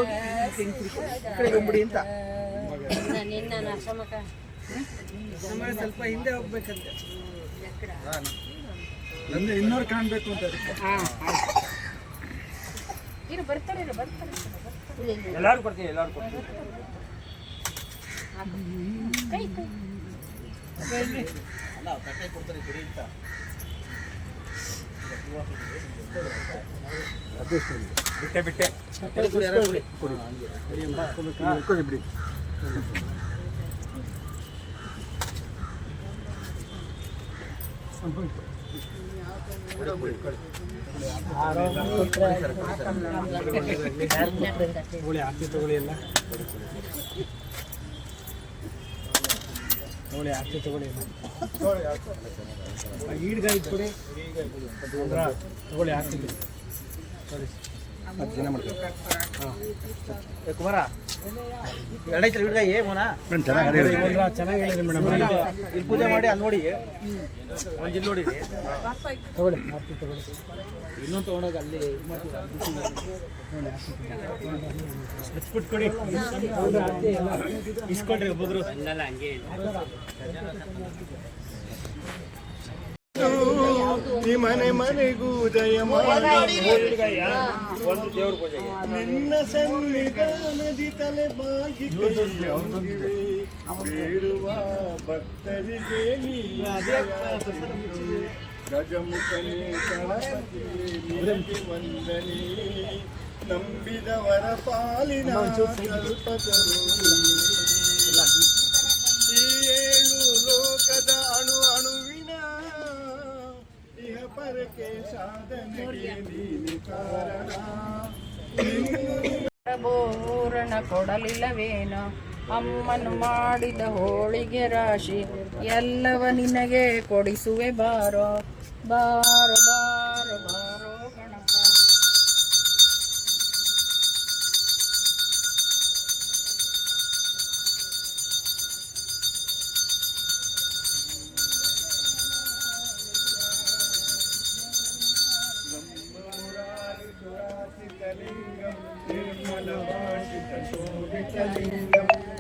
ಹೋಗಿ ಈ ಕಡೆ ಬಂಬಿಡಿ ಅಂತ. ಸ್ವಲ್ಪ ಹಿಂದೆ ಹೋಗ್ಬೇಕಂತೆ, ಇನ್ನೂರು ಕಾಣಬೇಕು ಅಂತ. ಬರ್ತಾರೆ ಎಲ್ಲರೂ ಕೊಡ್ತೀನಿ, ಎಲ್ಲರೂ ಕೊಡ್ತೀನಿ. ಕಟ್ಟೆ ಕೊಡ್ತಾರೆ ಬಿಡಿ ಅಂತ. ಬಿಟ್ಟೆ ಬಿಟ್ಟೆ ಕೊಡಿ ಬಿಡಿ. ಆರ್ತಿ ತಗೊಳ್ಳಿ, ಎಲ್ಲ ನೋಡಿ, ಆರ್ತಿ ತಗೊಳ್ಳಿ, ಈಡ್ಗಾಯಿ ಕೊಡಿ ತಗೊಳ್ಳಿ, ಆರ್ತಿ ಸರಿ ಜನ ಮಾಡ್ತೀವಿ. ಹಾಂ ಕುಮಾರ ಎರಡೈತೆ ಈಡ್ಗಾಯಿ ಮೋನ ಚೆನ್ನಾಗಿ ಹೇಳಿದ್ರಿ ಮೇಡಮ್. ಇಲ್ಲಿ ಪೂಜೆ ಮಾಡಿ ಅಲ್ಲಿ ನೋಡಿ, ಒಂದು ಇಲ್ಲಿ ನೋಡಿ ತಗೊಳ್ಳಿ, ಆರ್ತಿ ತಗೊಳ್ಳಿ. ಇನ್ನೊಂದು ತೊಗೊಂಡೋಗಿ ಅಲ್ಲಿ ಹಚ್ಬಿಟ್ಟು ಕೊಡಿ, ಇಸ್ಕೊಂಡ್ರಿ ಒಬ್ಬೊಬ್ರು. ಮನೆ ಮನೆಗೂ ಜಯ ನಿನ್ನ ಸನ್ನಿಧಾನದಿ ತಲೆ ಬಾಗಿ ಬೇಡುವ ಭಕ್ತರಿಗೆ ಗಜಮುಖನೇ ಗಣಪತಿ ವಂದನೆ, ನಂಬಿದವರ ಪಾಲಿನ ಕಲ್ಪತರು. ಈ ಏಳು ಲೋಕದ ಅಣು ಅಣುವಿನ ಇಹ ಪರಕೆ ಸಾಧನೆಗೆ ನೀನು ಕಾರಣ. ಪೂರಣ ಕೊಡಲಿಲ್ಲವೇನೋ ಅಮ್ಮನು ಮಾಡಿದ ಹೋಳಿಗೆ ರಾಶಿ, ಎಲ್ಲವ ನಿನಗೆ ಕೊಡಿಸುವೆ ಬಾರೋ ಬಾರೋ ಬಾರೋ ಬಾರೋ ಗಣಪ.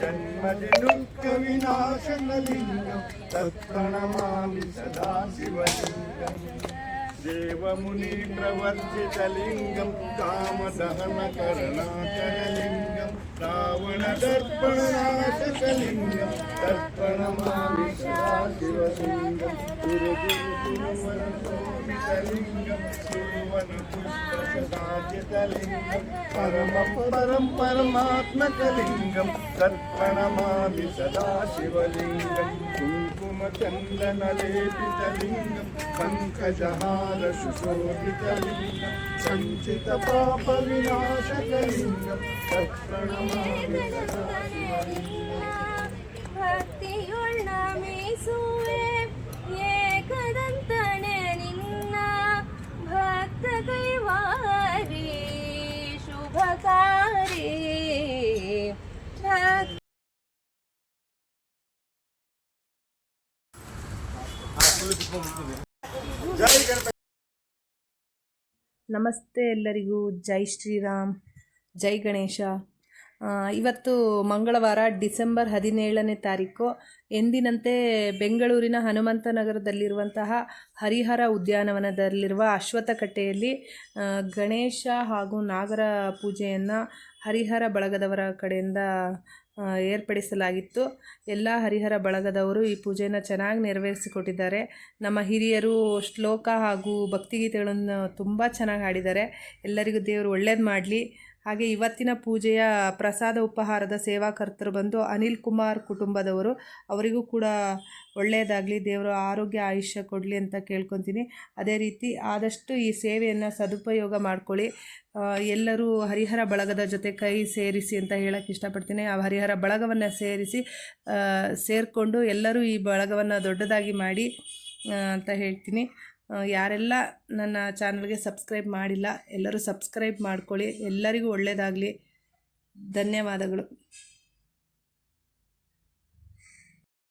जन्मजनुक्कविनाशनलिङ्गं तत्प्रणमामि सदा शिवलिङ्गं, देवमुनिप्रवर्जितलिङ्गं कामदहनकरणाकरलिङ्गं, रावणदर्पणनाशकलिङ्गं तत्प्रणमामि सदा शिवलिङ्गं, गुरुगुरुतिरुवनशोभितलिङ्गं सुरवनपुष्पसदाचितलिङ्गं, परमं परमात्मकलिङ्गं तत्प्रणमामि सदा शिवलिङ्गं, कुङ्कुमचन्दनलेपितलिङ्गं पङ्कजहारशुशोभितलिङ्गं, सञ्चितपापविनाशकलिङ्गं तत्प्रणमामि सदा शिवलिङ्गं. ಭಕ್ತಿಯುಳ್ಳ ಏಕದಂತನೆ ನಿನ್ನ ಭಕ್ತ ಕೈವಾರಿ ಶುಭಕಾರಿ. ನಮಸ್ತೆ ಎಲ್ಲರಿಗೂ, ಜೈ ಶ್ರೀರಾಮ್, ಜೈ ಗಣೇಶ. ಇವತ್ತು ಮಂಗಳವಾರ ಡಿಸೆಂಬರ್ 17ನೇ ತಾರೀಕು. ಎಂದಿನಂತೆ ಬೆಂಗಳೂರಿನ ಹನುಮಂತ ನಗರದಲ್ಲಿರುವಂತಹ ಹರಿಹರ ಉದ್ಯಾನವನದಲ್ಲಿರುವ ಅಶ್ವತ್ಥಕಟ್ಟೆಯಲ್ಲಿ ಗಣೇಶ ಹಾಗೂ ನಾಗರ ಪೂಜೆಯನ್ನು ಹರಿಹರ ಬಳಗದವರ ಕಡೆಯಿಂದ ಏರ್ಪಡಿಸಲಾಗಿತ್ತು. ಎಲ್ಲ ಹರಿಹರ ಬಳಗದವರು ಈ ಪೂಜೆಯನ್ನು ಚೆನ್ನಾಗಿ ನೆರವೇರಿಸಿಕೊಟ್ಟಿದ್ದಾರೆ. ನಮ್ಮ ಹಿರಿಯರು ಶ್ಲೋಕ ಹಾಗೂ ಭಕ್ತಿಗೀತೆಗಳನ್ನು ತುಂಬ ಚೆನ್ನಾಗಿ ಹಾಡಿದ್ದಾರೆ. ಎಲ್ಲರಿಗೂ ದೇವರು ಒಳ್ಳೇದು ಮಾಡಲಿ. ಹಾಗೆ ಇವತ್ತಿನ ಪೂಜೆಯ ಪ್ರಸಾದ ಉಪಹಾರದ ಸೇವಾಕರ್ತರು ಬಂದು ಅನಿಲ್ ಕುಮಾರ್ ಕುಟುಂಬದವರು, ಅವರಿಗೂ ಕೂಡ ಒಳ್ಳೆಯದಾಗಲಿ, ದೇವರು ಆರೋಗ್ಯ ಆಯುಷ್ಯ ಕೊಡಲಿ ಅಂತ ಕೇಳ್ಕೊತೀನಿ. ಅದೇ ರೀತಿ ಆದಷ್ಟು ಈ ಸೇವೆಯನ್ನು ಸದುಪಯೋಗ ಮಾಡ್ಕೊಳ್ಳಿ. ಎಲ್ಲರೂ ಹರಿಹರ ಬಳಗದ ಜೊತೆ ಕೈ ಸೇರಿಸಿ ಅಂತ ಹೇಳೋಕ್ಕೆ ಇಷ್ಟಪಡ್ತೀನಿ. ಆ ಹರಿಹರ ಬಳಗವನ್ನು ಸೇರಿಕೊಂಡು ಎಲ್ಲರೂ ಈ ಬಳಗವನ್ನು ದೊಡ್ಡದಾಗಿ ಮಾಡಿ ಅಂತ ಹೇಳ್ತೀನಿ. ಯಾರೆಲ್ಲ ನನ್ನ ಚಾನಲ್ಗೆ ಸಬ್ಸ್ಕ್ರೈಬ್ ಮಾಡಿಲ್ಲ, ಎಲ್ಲರೂ ಸಬ್ಸ್ಕ್ರೈಬ್ ಮಾಡ್ಕೊಳ್ಳಿ. ಎಲ್ಲರಿಗೂ ಒಳ್ಳೆಯದಾಗಲಿ. ಧನ್ಯವಾದಗಳು.